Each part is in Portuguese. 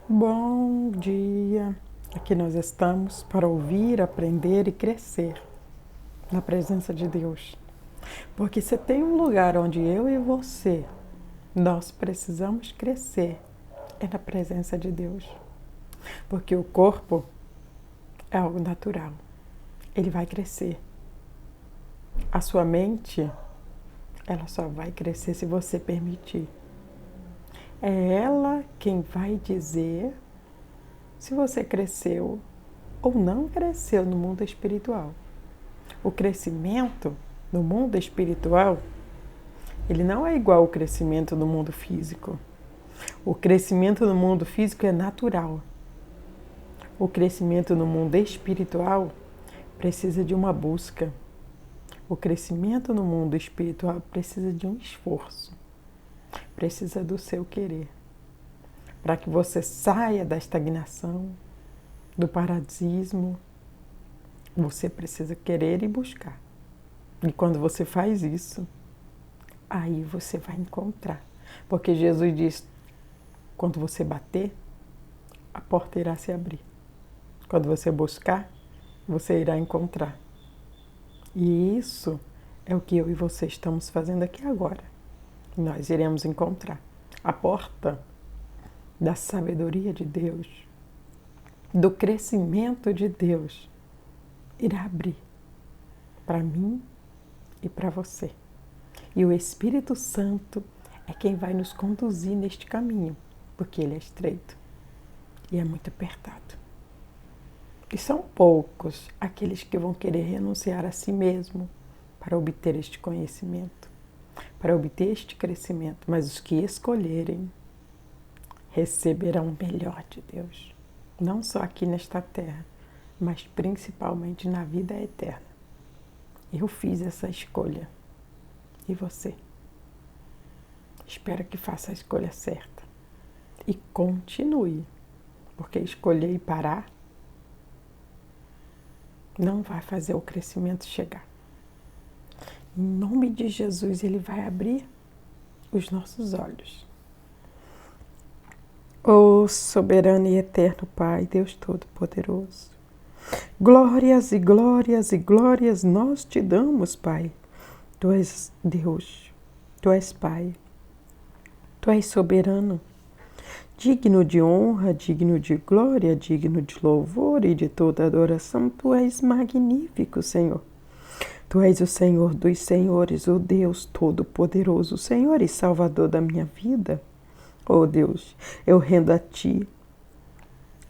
Bom dia! Aqui nós estamos para ouvir, aprender e crescer na presença de Deus. Porque se tem um lugar onde eu e você, nós precisamos crescer, é na presença de Deus. Porque o corpo é algo natural, ele vai crescer. A sua mente, ela só vai crescer se você permitir. É ela quem vai dizer se você cresceu ou não cresceu no mundo espiritual. O crescimento no mundo espiritual, ele não é igual ao crescimento no mundo físico. O crescimento no mundo físico é natural. O crescimento no mundo espiritual precisa de uma busca. O crescimento no mundo espiritual precisa de um esforço. Precisa do seu querer. Para que você saia da estagnação, do paradismo, você precisa querer e buscar. E quando você faz isso, aí você vai encontrar. Porque Jesus diz, quando você bater, a porta irá se abrir. Quando você buscar, você irá encontrar. E isso é o que eu e você estamos fazendo aqui agora. Nós iremos encontrar a porta da sabedoria de Deus, do crescimento de Deus, irá abrir para mim e para você. E o Espírito Santo é quem vai nos conduzir neste caminho, porque ele é estreito e é muito apertado. E são poucos aqueles que vão querer renunciar a si mesmo para obter este conhecimento, para obter este crescimento, mas os que escolherem receberão o melhor de Deus, não só aqui nesta terra, mas principalmente na vida eterna. Eu fiz essa escolha. E você? Espero que faça a escolha certa. E continue, porque escolher e parar não vai fazer o crescimento chegar. Em nome de Jesus, ele vai abrir os nossos olhos. Ó soberano e eterno Pai, Deus Todo-Poderoso, glórias e glórias e glórias nós te damos, Pai. Tu és Deus, Tu és Pai, Tu és soberano, digno de honra, digno de glória, digno de louvor e de toda adoração. Tu és magnífico, Senhor. Tu és o Senhor dos senhores, o Deus Todo-Poderoso, Senhor e Salvador da minha vida. Oh Deus, eu rendo a Ti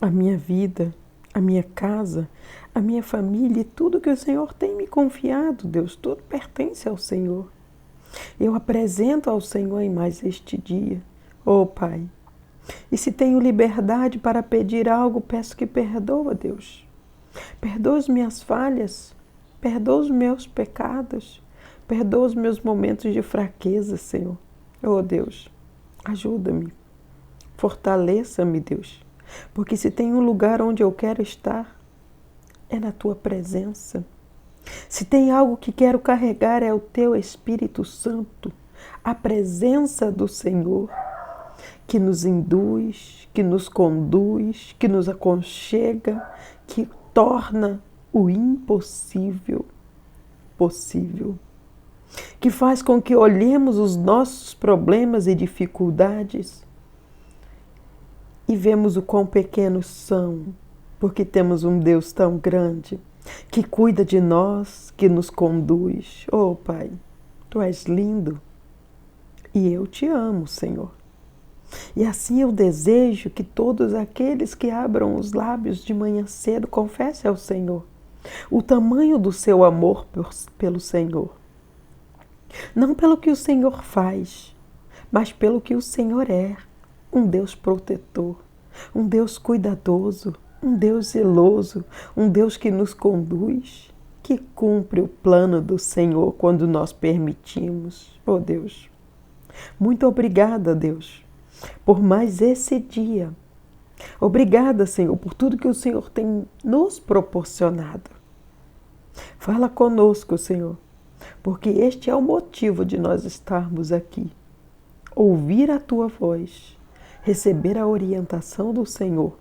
a minha vida, a minha casa, a minha família e tudo que o Senhor tem me confiado, Deus, tudo pertence ao Senhor. Eu apresento ao Senhor em mais este dia, oh Pai. E se tenho liberdade para pedir algo, peço que perdoa, Deus. Perdoa as minhas falhas, perdoa os meus pecados, perdoa os meus momentos de fraqueza, Senhor. Oh Deus, ajuda-me, fortaleça-me, Deus, porque se tem um lugar onde eu quero estar, é na Tua presença. Se tem algo que quero carregar, é o Teu Espírito Santo, a presença do Senhor, que nos induz, que nos conduz, que nos aconchega, que torna o impossível possível, que faz com que olhemos os nossos problemas e dificuldades e vemos o quão pequenos são, porque temos um Deus tão grande, que cuida de nós, que nos conduz. Oh Pai, Tu és lindo e eu te amo, Senhor. E assim eu desejo que todos aqueles que abram os lábios de manhã cedo confessem ao Senhor o tamanho do seu amor pelo Senhor. Não pelo que o Senhor faz, mas pelo que o Senhor é. Um Deus protetor, um Deus cuidadoso, um Deus zeloso, um Deus que nos conduz, que cumpre o plano do Senhor quando nós permitimos. Oh Deus, muito obrigada, Deus, por mais esse dia. Obrigada, Senhor, por tudo que o Senhor tem nos proporcionado. Fala conosco, Senhor, porque este é o motivo de nós estarmos aqui. Ouvir a Tua voz, receber a orientação do Senhor,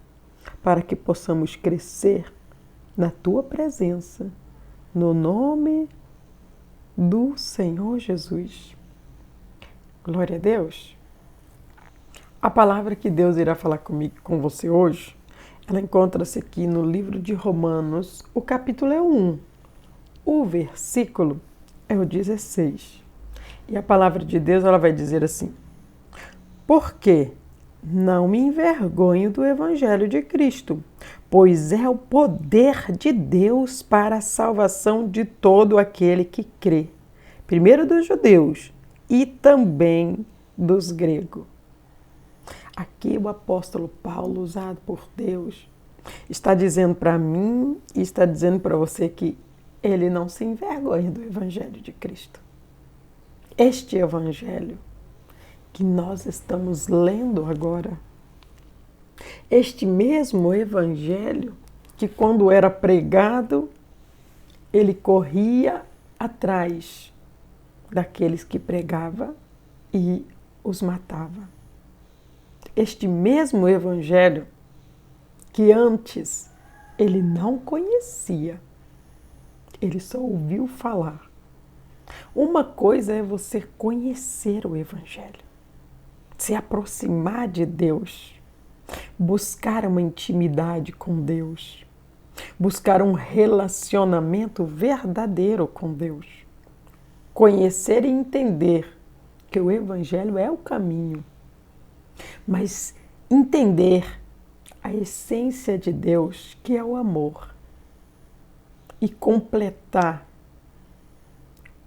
para que possamos crescer na Tua presença, no nome do Senhor Jesus. Glória a Deus. A palavra que Deus irá falar comigo, com você hoje, ela encontra-se aqui no livro de Romanos, o capítulo é 1, o versículo é o 16. E a palavra de Deus ela vai dizer assim: porque não me envergonho do Evangelho de Cristo, pois é o poder de Deus para a salvação de todo aquele que crê, primeiro dos judeus e também dos gregos. Aqui o apóstolo Paulo, usado por Deus, está dizendo para mim e está dizendo para você que ele não se envergonha do Evangelho de Cristo. Este Evangelho que nós estamos lendo agora, este mesmo Evangelho que quando era pregado, ele corria atrás daqueles que pregava e os matava. Este mesmo Evangelho que antes ele não conhecia, ele só ouviu falar. Uma coisa é você conhecer o Evangelho, se aproximar de Deus, buscar uma intimidade com Deus, buscar um relacionamento verdadeiro com Deus, conhecer e entender que o Evangelho é o caminho, mas entender a essência de Deus, que é o amor, e completar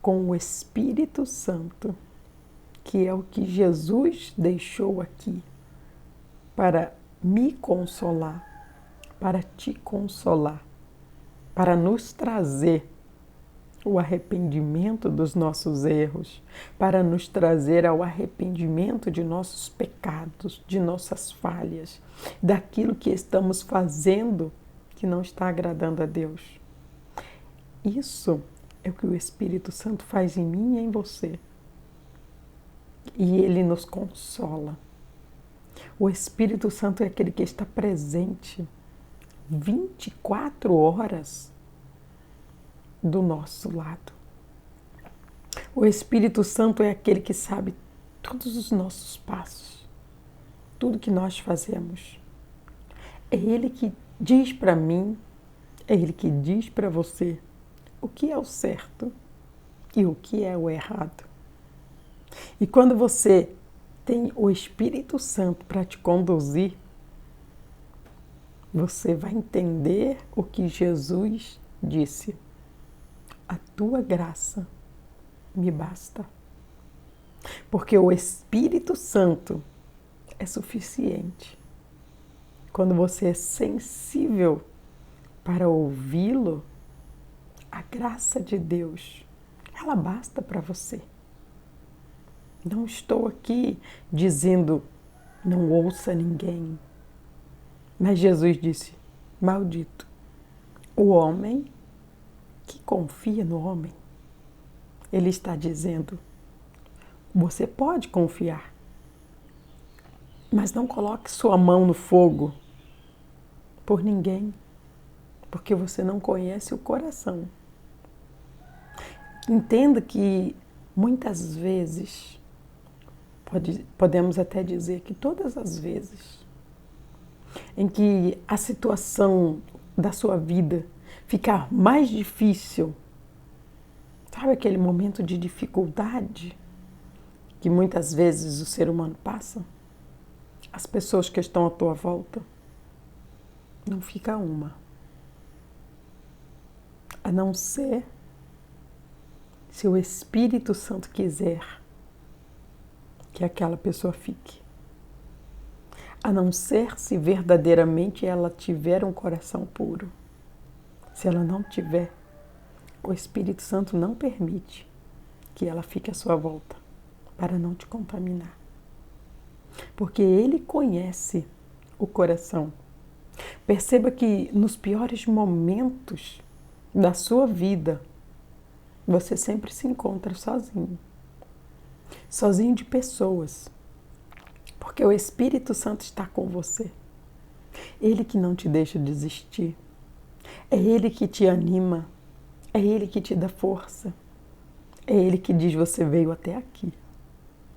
com o Espírito Santo, que é o que Jesus deixou aqui para me consolar, para te consolar, para nos trazer o arrependimento dos nossos erros, para nos trazer ao arrependimento de nossos pecados, de nossas falhas, daquilo que estamos fazendo que não está agradando a Deus. Isso é o que o Espírito Santo faz em mim e em você. E ele nos consola. O Espírito Santo é aquele que está presente 24 horas do nosso lado. O Espírito Santo é aquele que sabe todos os nossos passos, tudo que nós fazemos. É ele que diz para mim, é ele que diz para você o que é o certo e o que é o errado. E quando você tem o Espírito Santo para te conduzir, você vai entender o que Jesus disse: a tua graça me basta. Porque o Espírito Santo é suficiente. Quando você é sensível para ouvi-lo, a graça de Deus, ela basta para você. Não estou aqui dizendo não ouça ninguém. Mas Jesus disse: maldito o homem que confia no homem. Ele está dizendo: você pode confiar, mas não coloque sua mão no fogo por ninguém, porque você não conhece o coração. Entenda que muitas vezes, podemos até dizer que todas as vezes, em que a situação da sua vida ficar mais difícil, sabe aquele momento de dificuldade que muitas vezes o ser humano passa? As pessoas que estão à tua volta, não fica uma, a não ser se o Espírito Santo quiser que aquela pessoa fique. A não ser se verdadeiramente ela tiver um coração puro. Se ela não tiver, o Espírito Santo não permite que ela fique à sua volta, para não te contaminar. Porque Ele conhece o coração. Perceba que nos piores momentos da sua vida, você sempre se encontra sozinho. Sozinho de pessoas. Porque o Espírito Santo está com você. Ele que não te deixa desistir. É Ele que te anima. É Ele que te dá força. É Ele que diz: você veio até aqui.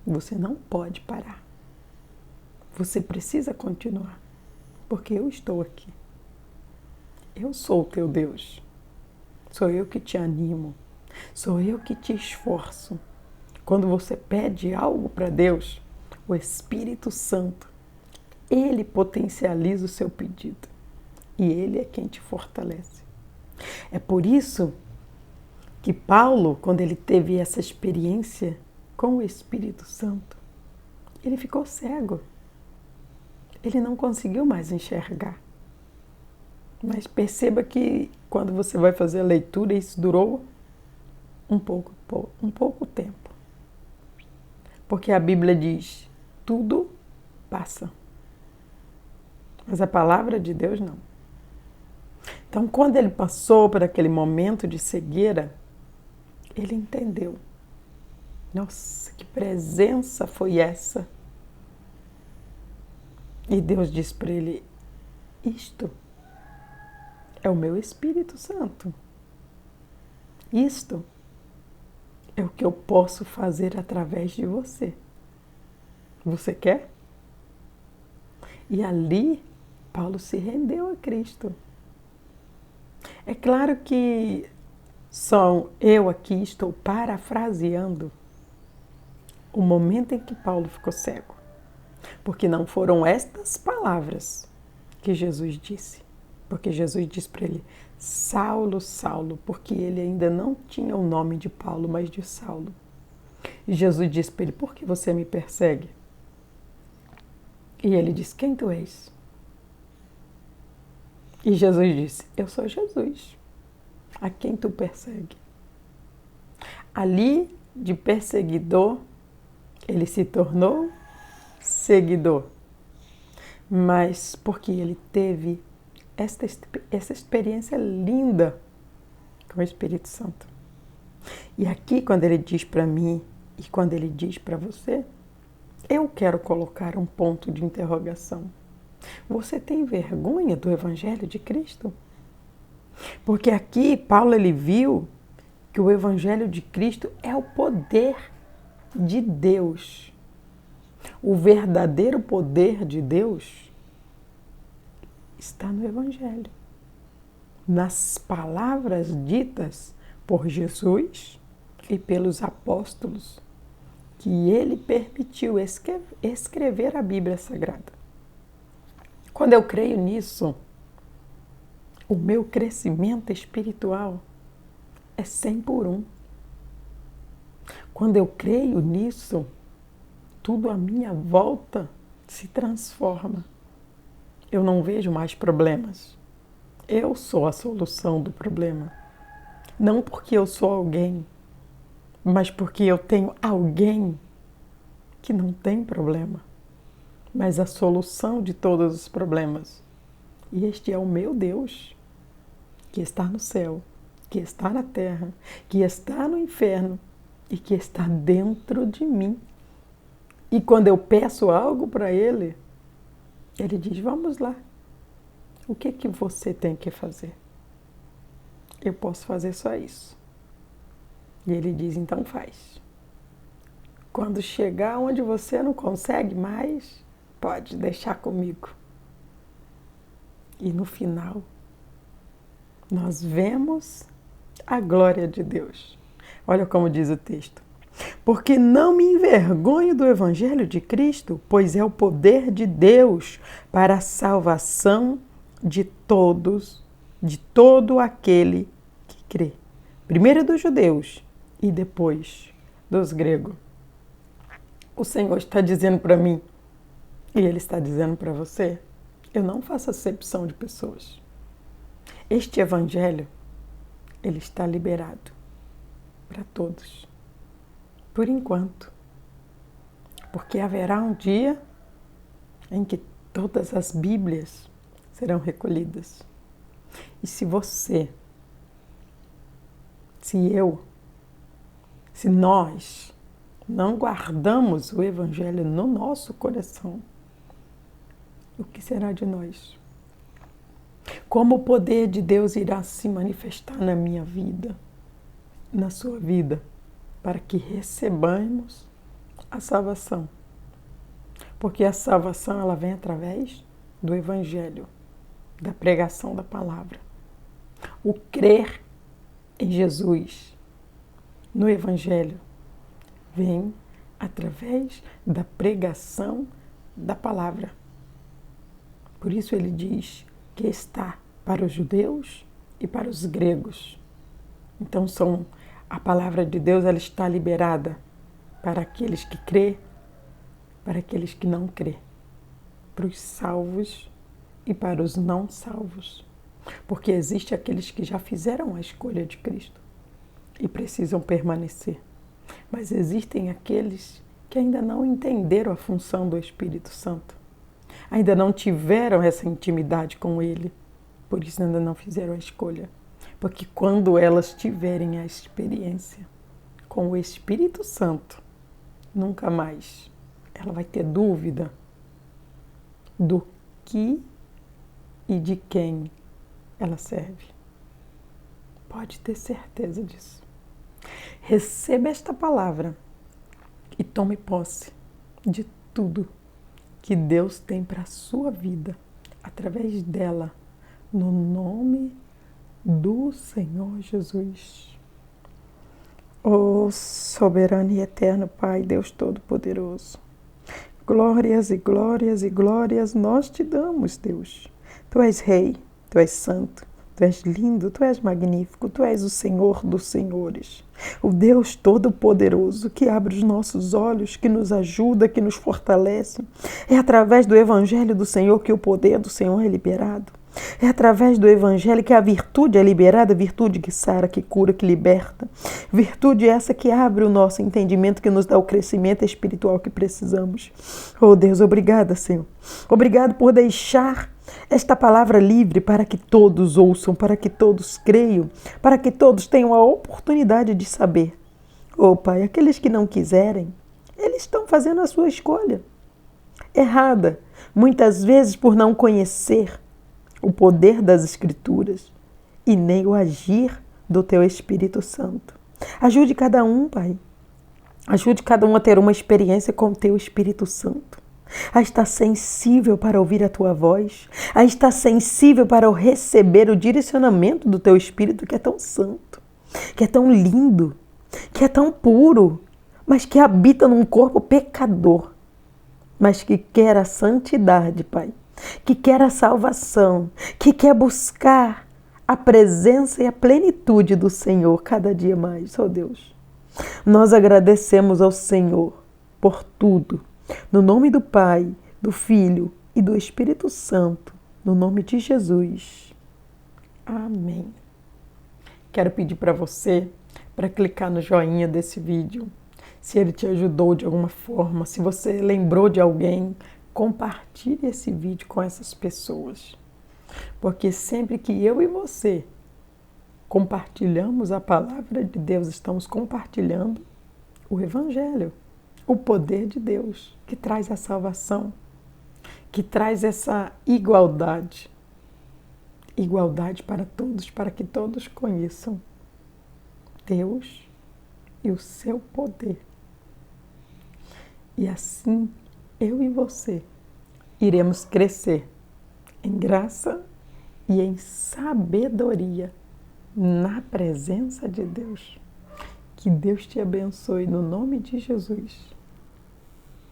Você não pode parar. Você precisa continuar. Porque eu estou aqui. Eu sou o teu Deus. Sou eu que te animo. Sou eu que te esforço. Quando você pede algo para Deus, o Espírito Santo, Ele potencializa o seu pedido. E Ele é quem te fortalece. É por isso que Paulo, quando ele teve essa experiência com o Espírito Santo, ele ficou cego. Ele não conseguiu mais enxergar. Mas perceba que quando você vai fazer a leitura, isso durou um pouco tempo. Porque a Bíblia diz: tudo passa. Mas a palavra de Deus não. Então, quando ele passou por aquele momento de cegueira, ele entendeu. Nossa, que presença foi essa? E Deus disse para ele: isto é o meu Espírito Santo. Isto é o que eu posso fazer através de você. Você quer? E ali, Paulo se rendeu a Cristo. É claro que eu aqui estou parafraseando o momento em que Paulo ficou cego. Porque não foram estas palavras que Jesus disse. Porque Jesus disse para ele: Saulo, Saulo, porque ele ainda não tinha o nome de Paulo, mas de Saulo. E Jesus disse para ele: por que você me persegue? E ele disse: quem tu és? E Jesus disse: eu sou Jesus, a quem tu persegue. Ali, de perseguidor, ele se tornou seguidor. Mas porque ele teve essa experiência linda com o Espírito Santo. E aqui, quando ele diz para mim e quando ele diz para você, eu quero colocar um ponto de interrogação. Você tem vergonha do Evangelho de Cristo? Porque aqui Paulo ele viu que o Evangelho de Cristo é o poder de Deus. O verdadeiro poder de Deus está no Evangelho. Nas palavras ditas por Jesus e pelos apóstolos, que ele permitiu escrever a Bíblia Sagrada. Quando eu creio nisso, o meu crescimento espiritual é 100 por 1. Quando eu creio nisso, tudo à minha volta se transforma. Eu não vejo mais problemas. Eu sou a solução do problema. Não porque eu sou alguém, mas porque eu tenho alguém que não tem problema, mas a solução de todos os problemas. E este é o meu Deus, que está no céu, que está na terra, que está no inferno e que está dentro de mim. E quando eu peço algo para Ele, Ele diz: vamos lá. O que você tem que fazer? Eu posso fazer só isso. E Ele diz: então faz. Quando chegar onde você não consegue mais, pode deixar comigo. E no final, nós vemos a glória de Deus. Olha como diz o texto. Porque não me envergonho do Evangelho de Cristo, pois é o poder de Deus para a salvação de todos, de todo aquele que crê. Primeiro dos judeus e depois dos gregos. O Senhor está dizendo para mim, e Ele está dizendo para você: eu não faço acepção de pessoas. Este Evangelho, ele está liberado para todos. Por enquanto. Porque haverá um dia em que todas as Bíblias serão recolhidas. E se você, se eu, se nós não guardamos o Evangelho no nosso coração, o que será de nós? Como o poder de Deus irá se manifestar na minha vida, na sua vida, para que recebamos a salvação? Porque a salvação ela vem através do Evangelho, da pregação da palavra. O crer em Jesus, no Evangelho, vem através da pregação da palavra. Por isso ele diz que está para os judeus e para os gregos. Então a palavra de Deus ela está liberada para aqueles que crê, para aqueles que não crê, para os salvos e para os não salvos. Porque existe aqueles que já fizeram a escolha de Cristo e precisam permanecer. Mas existem aqueles que ainda não entenderam a função do Espírito Santo. Ainda não tiveram essa intimidade com Ele. Por isso ainda não fizeram a escolha. Porque quando elas tiverem a experiência com o Espírito Santo, nunca mais ela vai ter dúvida do que e de quem ela serve. Pode ter certeza disso. Receba esta palavra e tome posse de tudo que Deus tem para a sua vida, através dela, no nome do Senhor Jesus. Ó soberano e eterno Pai, Deus Todo-Poderoso, glórias e glórias e glórias nós te damos, Deus. Tu és Rei, Tu és Santo, Tu és lindo, Tu és magnífico, Tu és o Senhor dos Senhores, o Deus Todo-Poderoso que abre os nossos olhos, que nos ajuda, que nos fortalece. É através do Evangelho do Senhor que o poder do Senhor é liberado. É através do Evangelho que a virtude é liberada, virtude que sara, que cura, que liberta. Virtude essa que abre o nosso entendimento, que nos dá o crescimento espiritual que precisamos. Oh Deus, obrigada, Senhor. Obrigado por deixar esta palavra livre para que todos ouçam, para que todos creiam, para que todos tenham a oportunidade de saber. Oh Pai, aqueles que não quiserem, eles estão fazendo a sua escolha errada, muitas vezes por não conhecer o poder das Escrituras e nem o agir do Teu Espírito Santo. Ajude cada um, Pai. Ajude cada um a ter uma experiência com o Teu Espírito Santo. A estar sensível para ouvir a Tua voz. A estar sensível para receber o direcionamento do Teu Espírito, que é tão santo, que é tão lindo, que é tão puro, mas que habita num corpo pecador, mas que quer a santidade, Pai. Que quer a salvação, que quer buscar a presença e a plenitude do Senhor cada dia mais, oh Deus. Nós agradecemos ao Senhor por tudo, no nome do Pai, do Filho e do Espírito Santo, no nome de Jesus. Amém. Quero pedir para você, para clicar no joinha desse vídeo, se ele te ajudou de alguma forma, se você lembrou de alguém, compartilhe esse vídeo com essas pessoas, porque sempre que eu e você compartilhamos a palavra de Deus, estamos compartilhando o Evangelho, o poder de Deus, que traz a salvação, que traz essa igualdade para todos, para que todos conheçam Deus e o seu poder. E assim, eu e você iremos crescer em graça e em sabedoria na presença de Deus. Que Deus te abençoe no nome de Jesus.